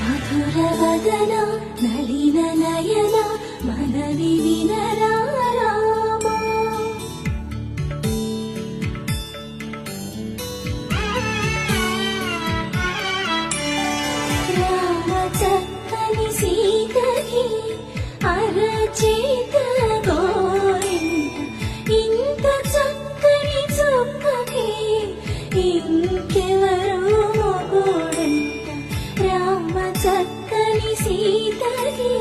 మధురవదన నలిన నయన మనవి వినరా రామా. రామ చక్కని సీతకి అరచేత గోరింట ఇంత చక్కని చుక్కకి ఇంకెవరు మొగుడంట. రామ చక్కని సీతకి